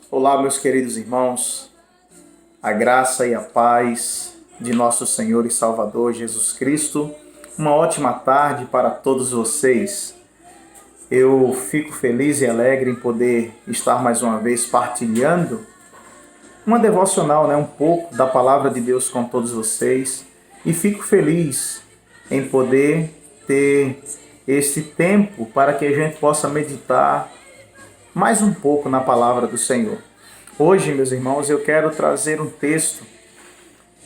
Olá, meus queridos irmãos, a graça e a paz de nosso Senhor e Salvador Jesus Cristo. Uma ótima tarde para todos vocês. Eu fico feliz e alegre em poder estar mais uma vez partilhando uma devocional, um pouco da palavra de Deus com todos vocês. E fico feliz em poder ter esse tempo para que a gente possa meditar mais um pouco na palavra do Senhor. Hoje, meus irmãos, eu quero trazer um texto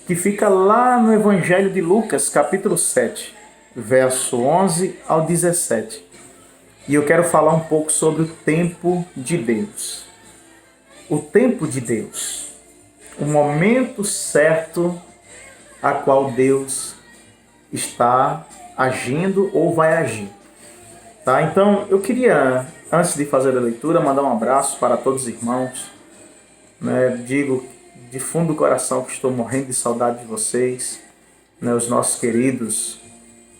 que fica lá no Evangelho de Lucas, capítulo 7, verso 11 ao 17. E eu quero falar um pouco sobre o tempo de Deus. O tempo de Deus. O momento certo a qual Deus está agindo ou vai agir. Tá? Então, eu queria, antes de fazer a leitura, mandar um abraço para todos os irmãos. Digo de fundo do coração que estou morrendo de saudade de vocês, os nossos queridos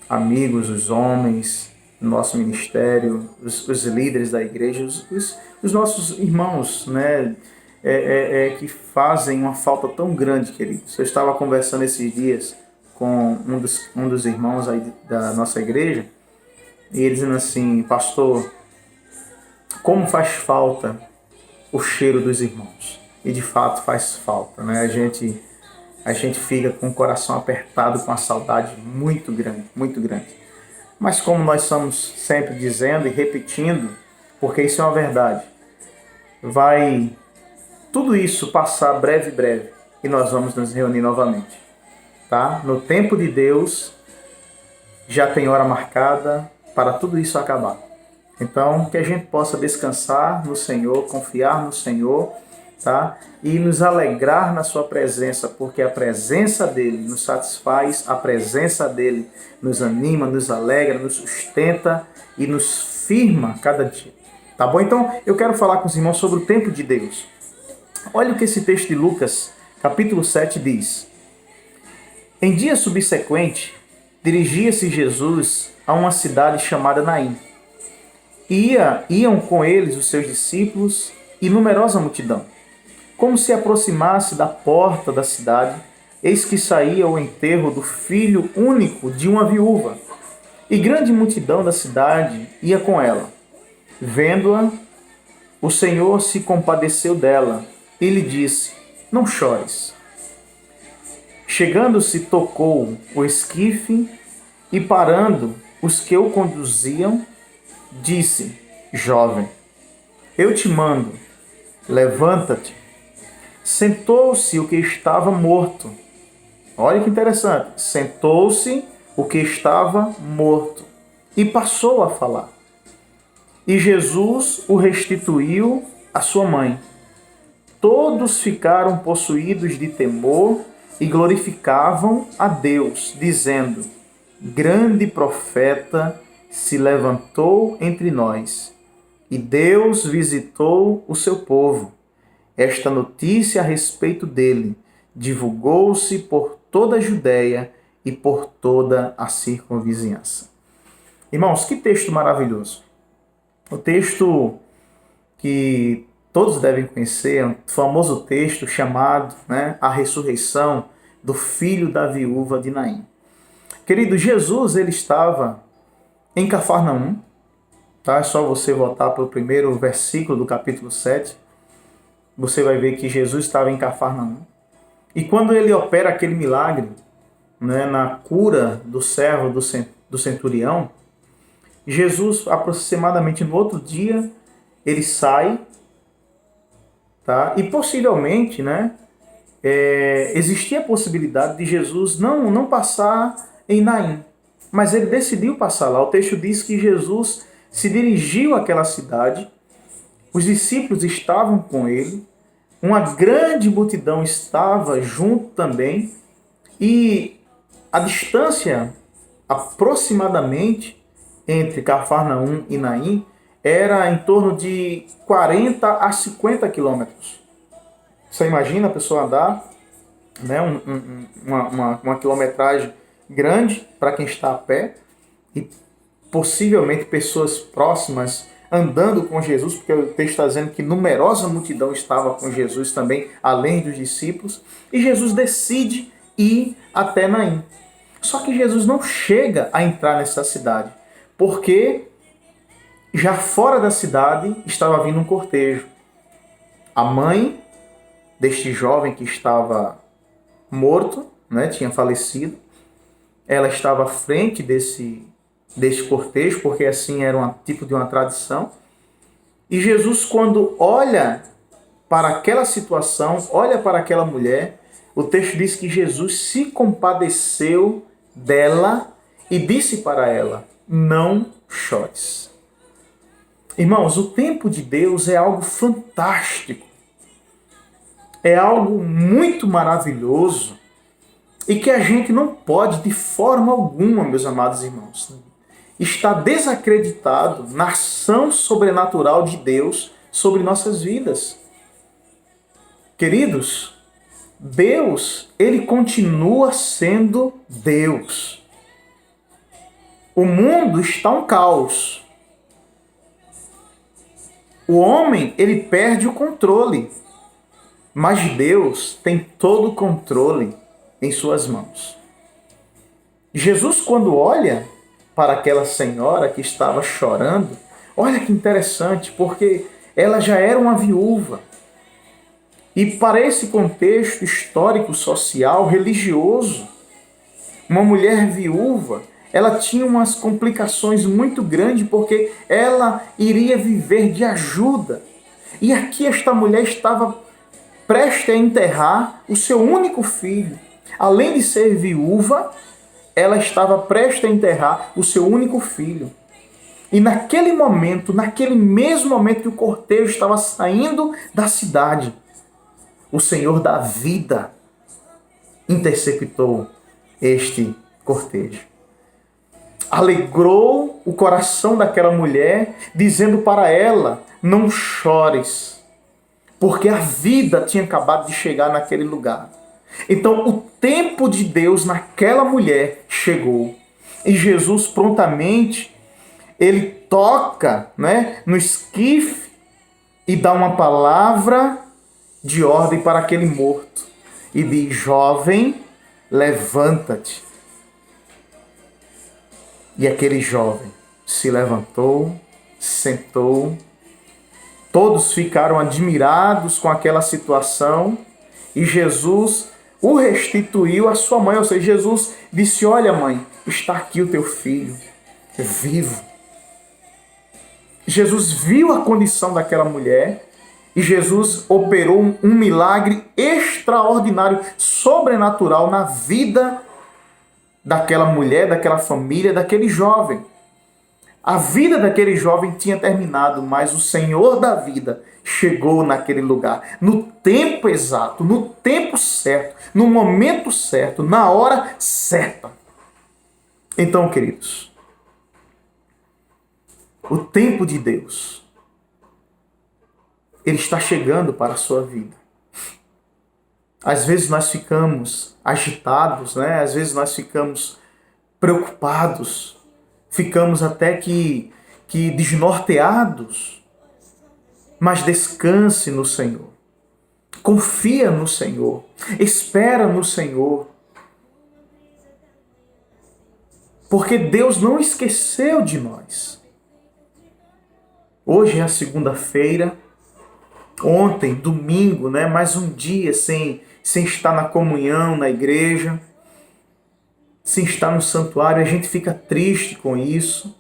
amigos, os homens do nosso ministério, os líderes da igreja, os nossos irmãos, que fazem uma falta tão grande, queridos. Eu estava conversando esses dias com um dos irmãos aí da nossa igreja, e ele dizendo assim: pastor, como faz falta o cheiro dos irmãos. E de fato faz falta, A gente fica com o coração apertado, com a saudade muito grande, muito grande. Mas como nós estamos sempre dizendo e repetindo, porque isso é uma verdade, vai tudo isso passar breve, e nós vamos nos reunir novamente. Tá? No tempo de Deus, já tem hora marcada para tudo isso acabar. Então, que a gente possa descansar no Senhor, confiar no Senhor, tá? E nos alegrar na sua presença, porque a presença dele nos satisfaz, a presença dele nos anima, nos alegra, nos sustenta e nos firma cada dia. Tá bom? Então, eu quero falar com os irmãos sobre o tempo de Deus. Olha o que esse texto de Lucas, capítulo 7, diz. Em dia subsequente, dirigia-se Jesus a uma cidade chamada Naim. Iam com eles os seus discípulos e numerosa multidão. Como se aproximasse da porta da cidade, eis que saía o enterro do filho único de uma viúva, e grande multidão da cidade ia com ela. Vendo-a, o Senhor se compadeceu dela e lhe disse: não chores. Chegando-se, tocou o esquife e, parando os que o conduziam, disse: jovem, eu te mando, levanta-te. Sentou-se o que estava morto. Olha que interessante. Sentou-se o que estava morto e passou a falar. E Jesus o restituiu à sua mãe. Todos ficaram possuídos de temor e glorificavam a Deus, dizendo: grande profeta se levantou entre nós, e Deus visitou o seu povo. Esta notícia a respeito dele divulgou-se por toda a Judéia e por toda a circunvizinhança. Irmãos, que texto maravilhoso. O texto que todos devem conhecer é um famoso texto chamado A ressurreição do filho da viúva de Naim. Querido, Jesus ele estava em Cafarnaum. Tá? É só você voltar para o primeiro versículo do capítulo 7. Você vai ver que Jesus estava em Cafarnaum. E quando ele opera aquele milagre, na cura do servo do centurião, Jesus, aproximadamente no outro dia, ele sai, tá? E possivelmente, existia a possibilidade de Jesus não passar em Naim, mas ele decidiu passar lá. O texto diz que Jesus se dirigiu àquela cidade, os discípulos estavam com ele, uma grande multidão estava junto também, e a distância aproximadamente entre Cafarnaum e Naim era em torno de 40 a 50 quilômetros. Você imagina a pessoa andar uma quilometragem grande para quem está a pé, e possivelmente pessoas próximas andando com Jesus, porque o texto está dizendo que numerosa multidão estava com Jesus também, além dos discípulos, e Jesus decide ir até Naim. Só que Jesus não chega a entrar nessa cidade, porque já fora da cidade estava vindo um cortejo. A mãe deste jovem que estava morto, né, tinha falecido, ela estava à frente desse cortejo, porque assim era um tipo de uma tradição. E Jesus, quando olha para aquela situação, olha para aquela mulher, o texto diz que Jesus se compadeceu dela e disse para ela: não chores. Irmãos, o tempo de Deus é algo fantástico. É algo muito maravilhoso e que a gente não pode, de forma alguma, meus amados irmãos, estar desacreditado na ação sobrenatural de Deus sobre nossas vidas. Queridos, Deus, ele continua sendo Deus. O mundo está um caos. O homem, ele perde o controle. Mas Deus tem todo o controle em suas mãos. Jesus, quando olha para aquela senhora que estava chorando, olha que interessante, porque ela já era uma viúva. E para esse contexto histórico, social, religioso, uma mulher viúva, ela tinha umas complicações muito grandes, porque ela iria viver de ajuda. E aqui esta mulher estava prestes a enterrar o seu único filho. Além de ser viúva, ela estava prestes a enterrar o seu único filho. E naquele momento, naquele mesmo momento que o cortejo estava saindo da cidade, o Senhor da vida interceptou este cortejo. Alegrou o coração daquela mulher, dizendo para ela: não chores, porque a vida tinha acabado de chegar naquele lugar. Então o tempo de Deus naquela mulher chegou. E Jesus prontamente, ele toca, né, no esquife e dá uma palavra de ordem para aquele morto. E diz: jovem, levanta-te. E aquele jovem se levantou, sentou. Todos ficaram admirados com aquela situação e Jesus o restituiu à sua mãe. Ou seja, Jesus disse: olha, mãe, está aqui o teu filho, vivo. Jesus viu a condição daquela mulher e Jesus operou um milagre extraordinário, sobrenatural na vida daquela mulher, daquela família, daquele jovem. A vida daquele jovem tinha terminado, mas o Senhor da vida chegou naquele lugar, no tempo exato, no tempo certo, no momento certo, na hora certa. Então, queridos, o tempo de Deus, ele está chegando para a sua vida. Às vezes nós ficamos agitados, né? Às vezes nós ficamos preocupados, ficamos até que desnorteados, mas descanse no Senhor, confia no Senhor, espera no Senhor, porque Deus não esqueceu de nós. Hoje é a segunda-feira, ontem, domingo, né? Mais um dia sem estar na comunhão, na igreja, sem estar no santuário, a gente fica triste com isso,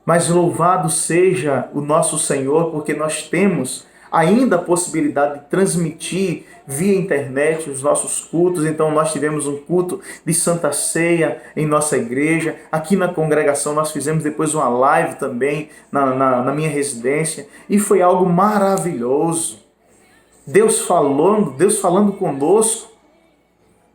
mas louvado seja o nosso Senhor, porque nós temos ainda a possibilidade de transmitir via internet os nossos cultos. Então nós tivemos um culto de Santa Ceia em nossa igreja, aqui na congregação nós fizemos depois uma live também na minha residência, e foi algo maravilhoso. Deus falando conosco,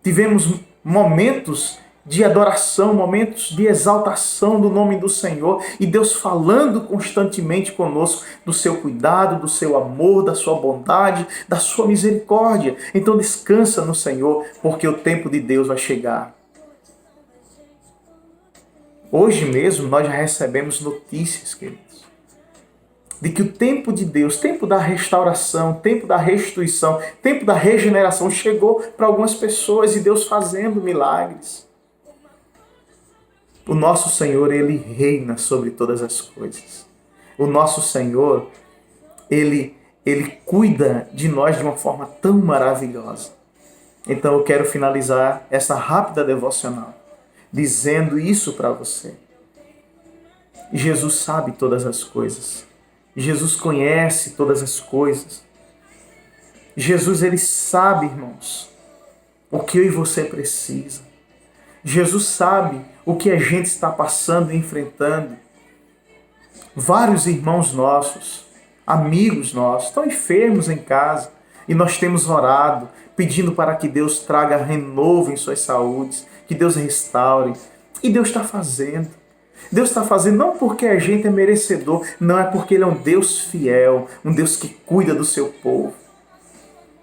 tivemos momentos de adoração, momentos de exaltação do nome do Senhor, e Deus falando constantemente conosco do seu cuidado, do seu amor, da sua bondade, da sua misericórdia. Então descansa no Senhor, porque o tempo de Deus vai chegar. Hoje mesmo nós já recebemos notícias, queridos. de que o tempo de Deus, tempo da restauração, tempo da restituição, tempo da regeneração chegou para algumas pessoas e Deus fazendo milagres. O nosso Senhor, Ele reina sobre todas as coisas. O nosso Senhor, Ele cuida de nós de uma forma tão maravilhosa. Então eu quero finalizar essa rápida devocional dizendo isso para você. Jesus sabe todas as coisas. Jesus conhece todas as coisas. Jesus, Ele sabe, irmãos, o que eu e você precisa. Jesus sabe o que a gente está passando e enfrentando. Vários irmãos nossos, amigos nossos, estão enfermos em casa e nós temos orado, pedindo para que Deus traga renovo em suas saúdes, que Deus restaure. E Deus está fazendo. Deus está fazendo não porque a gente é merecedor, não, é porque Ele é um Deus fiel, um Deus que cuida do seu povo.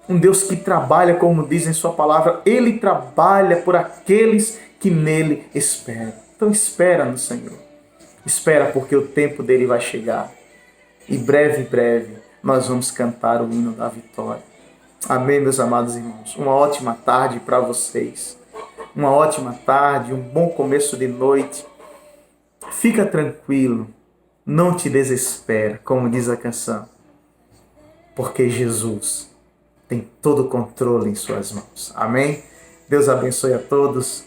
Um Deus que trabalha, como diz em sua palavra, Ele trabalha por aqueles que nele esperam. Então espera no Senhor. Espera porque o tempo dele vai chegar. E breve, nós vamos cantar o hino da vitória. Amém, meus amados irmãos. Uma ótima tarde para vocês. Uma ótima tarde, um bom começo de noite. Fica tranquilo, não te desespera, como diz a canção. Porque Jesus tem todo o controle em suas mãos. Amém? Deus abençoe a todos.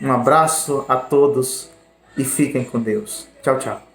Um abraço a todos e fiquem com Deus. Tchau, tchau.